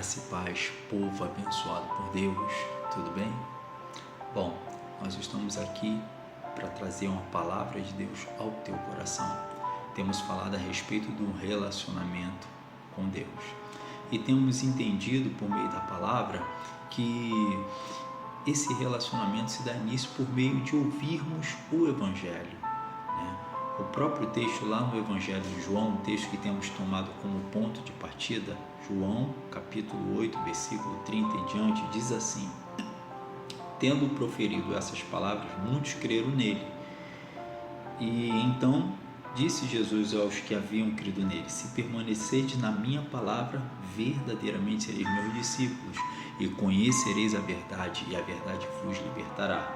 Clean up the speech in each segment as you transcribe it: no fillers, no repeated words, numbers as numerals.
Graça e paz, povo abençoado por Deus, tudo bem? Bom, nós estamos aqui para trazer uma palavra de Deus ao teu coração. Temos falado a respeito do relacionamento com Deus e temos entendido por meio da palavra que esse relacionamento se dá início por meio de ouvirmos o Evangelho. O próprio texto lá no Evangelho de João, o texto que temos tomado como ponto de partida, João capítulo 8, versículo 30 em diante, diz assim: tendo proferido essas palavras, muitos creram nele. E então disse Jesus aos que haviam crido nele: se permanecerdes na minha palavra, verdadeiramente sereis meus discípulos, e conhecereis a verdade, e a verdade vos libertará.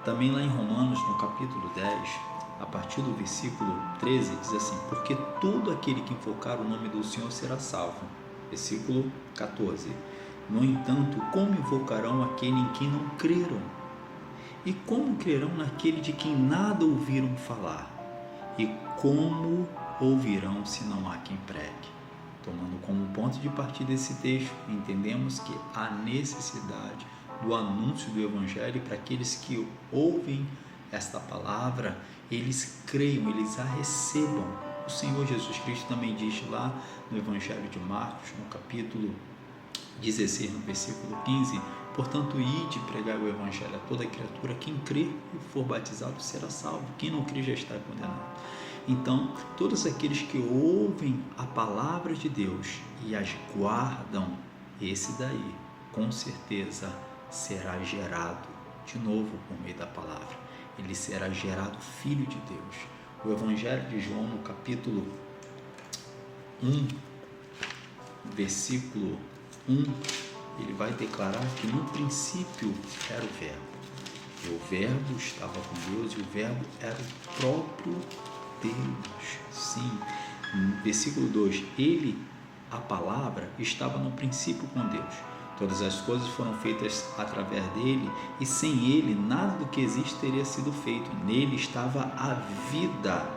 Também lá em Romanos, no capítulo 10, a partir do versículo 13, diz assim: porque todo aquele que invocar o nome do Senhor será salvo. Versículo 14: no entanto, como invocarão aquele em quem não creram? E como crerão naquele de quem nada ouviram falar? E como ouvirão se não há quem pregue? Tomando como ponto de partida esse texto, entendemos que há necessidade do anúncio do Evangelho para aqueles que ouvem esta palavra, eles creiam, eles a recebam. O Senhor Jesus Cristo também diz lá no Evangelho de Marcos, no capítulo 16, no versículo 15: portanto, ide pregar o Evangelho a toda criatura, quem crer e for batizado será salvo, quem não crer já está condenado. Então, todos aqueles que ouvem a palavra de Deus e as guardam, esse daí, com certeza, será gerado de novo por meio da palavra. Ele será gerado filho de Deus. O Evangelho de João, no capítulo 1, versículo 1, ele vai declarar que no princípio era o Verbo. E o Verbo estava com Deus, e o Verbo era o próprio Deus. Sim. No versículo 2, ele, a palavra, estava no princípio com Deus. Todas as coisas foram feitas através dele, e sem ele nada do que existe teria sido feito. Nele estava a vida,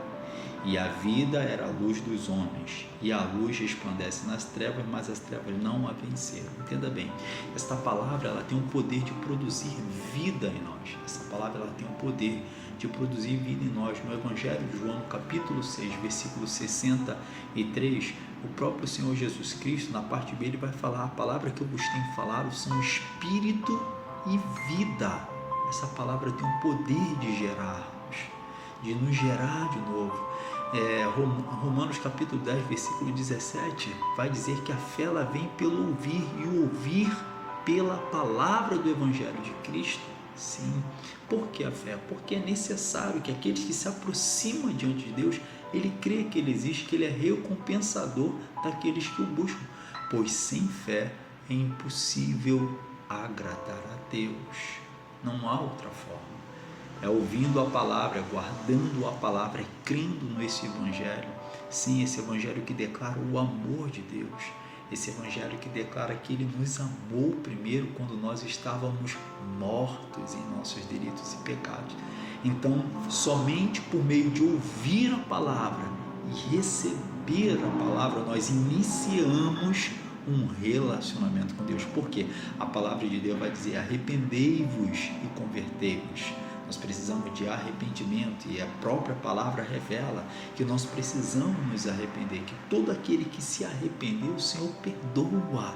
e a vida era a luz dos homens, e a luz resplandece nas trevas, mas as trevas não a venceram. Entenda bem, esta palavra ela tem o poder de produzir vida em nós. Essa palavra ela tem o poder de produzir vida em nós. No Evangelho de João, no capítulo 6, versículo 63, o próprio Senhor Jesus Cristo, na parte B, ele vai falar: a palavra que eu vos tenho falado são espírito e vida. Essa palavra tem o poder de gerarmos, de nos gerar de novo. Romanos capítulo 10, versículo 17, vai dizer que a fé ela vem pelo ouvir, e o ouvir pela palavra do Evangelho de Cristo. Sim. Por que a fé? Porque é necessário que aqueles que se aproximam diante de Deus, ele crê que ele existe, que ele é recompensador daqueles que o buscam, pois sem fé é impossível agradar a Deus. Não há outra forma. É ouvindo a palavra, é guardando a palavra, é crendo nesse Evangelho. Sim, esse Evangelho que declara o amor de Deus. Esse Evangelho que declara que Ele nos amou primeiro quando nós estávamos mortos em nossos delitos e pecados. Então, somente por meio de ouvir a palavra e receber a palavra, nós iniciamos um relacionamento com Deus. Porque a palavra de Deus vai dizer: arrependei-vos e convertei-vos. Nós precisamos de arrependimento, e a própria palavra revela que nós precisamos nos arrepender, que todo aquele que se arrependeu, o Senhor perdoa.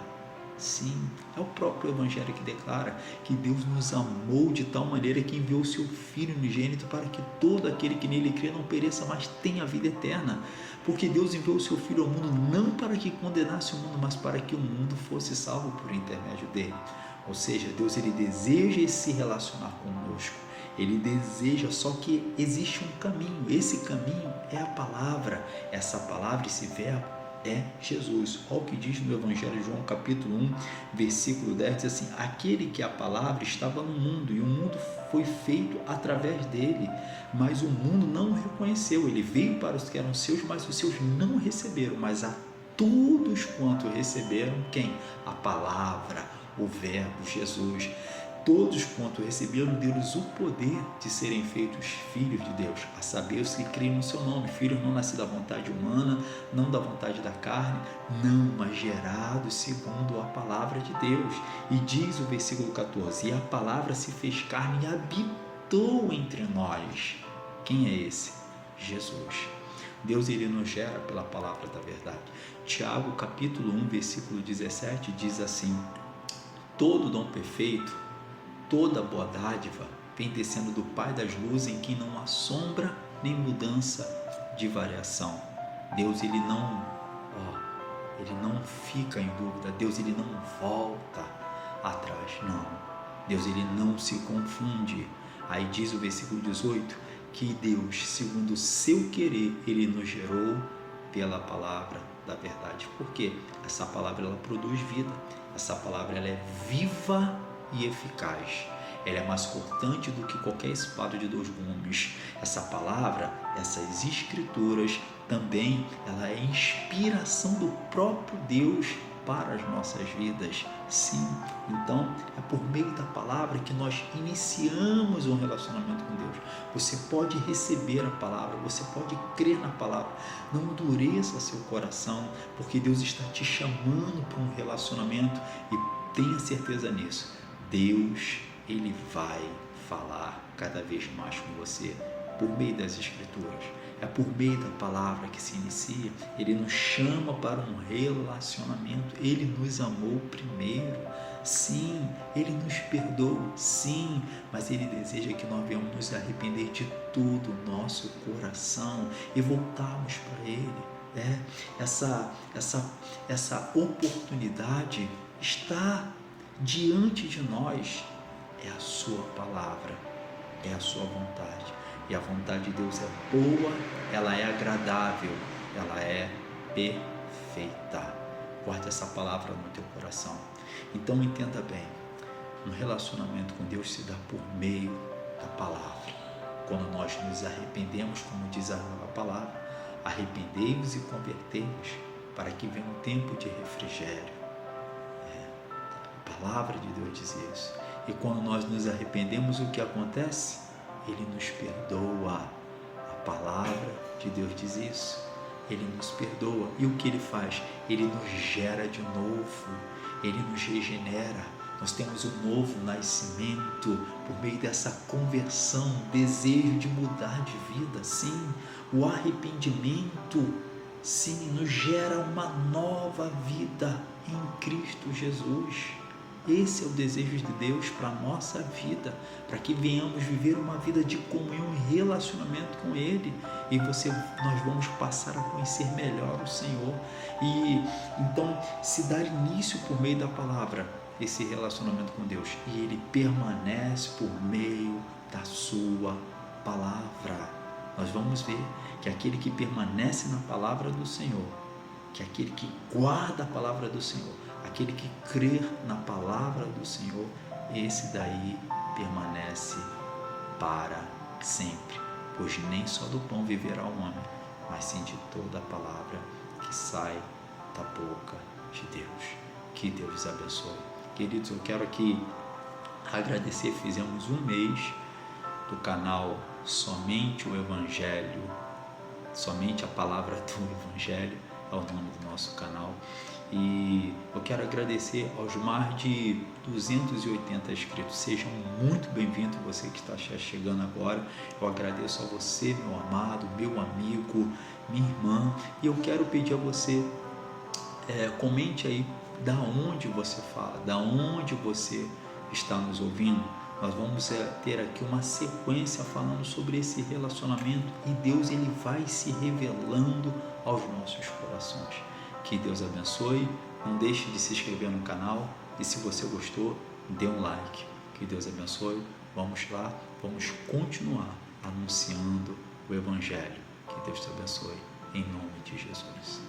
Sim, é o próprio Evangelho que declara que Deus nos amou de tal maneira que enviou o seu Filho unigênito para que todo aquele que nele crê não pereça, mas tenha a vida eterna. Porque Deus enviou o seu Filho ao mundo não para que condenasse o mundo, mas para que o mundo fosse salvo por intermédio dele. Ou seja, Deus ele deseja se relacionar conosco. Ele deseja, só que existe um caminho. Esse caminho é a palavra. Essa palavra, esse verbo, é Jesus. Olha o que diz no Evangelho de João, capítulo 1, versículo 10, diz assim: aquele que a palavra estava no mundo, e o mundo foi feito através dele, mas o mundo não o reconheceu. Ele veio para os que eram seus, mas os seus não o receberam. Mas a todos quanto receberam, quem? A palavra, o verbo, Jesus. todos quanto receberam deles o poder de serem feitos filhos de Deus, a saber os que creem no seu nome, filhos não nascidos da vontade humana, não da vontade da carne, não, mas gerados segundo a palavra de Deus. E diz o versículo 14, e a palavra se fez carne e habitou entre nós. Quem é esse? Jesus. Deus, ele nos gera pela palavra da verdade. Tiago capítulo 1, versículo 17 diz assim, todo dom perfeito, toda boa dádiva vem descendo do Pai das luzes, em quem não há sombra nem mudança de variação. Deus, ele não fica em dúvida. Deus, ele não volta atrás, não. Deus, ele não se confunde. Aí diz o versículo 18 que Deus, segundo o seu querer, ele nos gerou pela palavra da verdade. Por quê? Essa palavra, ela produz vida. Essa palavra, ela é viva e eficaz. Ela é mais cortante do que qualquer espada de 2 gumes. Essa palavra, essas escrituras também, ela é inspiração do próprio Deus para as nossas vidas. Sim, então é por meio da palavra que nós iniciamos um relacionamento com Deus. Você pode receber a palavra, você pode crer na palavra. Não endureça seu coração, porque Deus está te chamando para um relacionamento, e tenha certeza nisso. Deus, ele vai falar cada vez mais com você por meio das escrituras. É por meio da palavra que se inicia. Ele nos chama para um relacionamento. Ele nos amou primeiro. Sim, ele nos perdoou. Sim, mas ele deseja que nós venhamos nos arrepender de todo o nosso coração e voltarmos para ele. Essa oportunidade está diante de nós. É a sua palavra, é a sua vontade. E a vontade de Deus é boa, ela é agradável, ela é perfeita. Guarda essa palavra no teu coração. Então entenda bem, um relacionamento com Deus se dá por meio da palavra. Quando nós nos arrependemos, como diz a palavra, arrependei-vos e convertei-vos, para que venha um tempo de refrigério. A palavra de Deus diz isso. E quando nós nos arrependemos, o que acontece? Ele nos perdoa. A palavra de Deus diz isso. Ele nos perdoa. E o que ele faz? Ele nos gera de novo. Ele nos regenera. Nós temos um novo nascimento por meio dessa conversão, desejo de mudar de vida. Sim, o arrependimento, sim, nos gera uma nova vida em Cristo Jesus. Esse é o desejo de Deus para a nossa vida, para que venhamos viver uma vida de comunhão e relacionamento com Ele, e nós vamos passar a conhecer melhor o Senhor. E então se dá início por meio da palavra, esse relacionamento com Deus, e Ele permanece por meio da sua palavra. Nós vamos ver que aquele que permanece na palavra do Senhor, que aquele que guarda a palavra do Senhor, aquele que crer na palavra do Senhor, esse daí permanece para sempre. Pois nem só do pão viverá o homem, mas sim de toda a palavra que sai da boca de Deus. Que Deus os abençoe. Queridos, eu quero aqui agradecer. Fizemos um mês do canal Somente o Evangelho, somente a palavra do Evangelho é o nome do nosso canal. E eu quero agradecer aos mais de 280 inscritos. Sejam muito bem-vindos, você que está chegando agora. Eu agradeço a você, meu amado, meu amigo, minha irmã. E eu quero pedir a você, comente aí da onde você fala, da onde você está nos ouvindo. Nós vamos ter aqui uma sequência falando sobre esse relacionamento, e Deus, ele vai se revelando aos nossos corações. Que Deus abençoe. Não deixe de se inscrever no canal, e se você gostou, dê um like. Que Deus abençoe. Vamos lá, vamos continuar anunciando o Evangelho. Que Deus te abençoe, em nome de Jesus.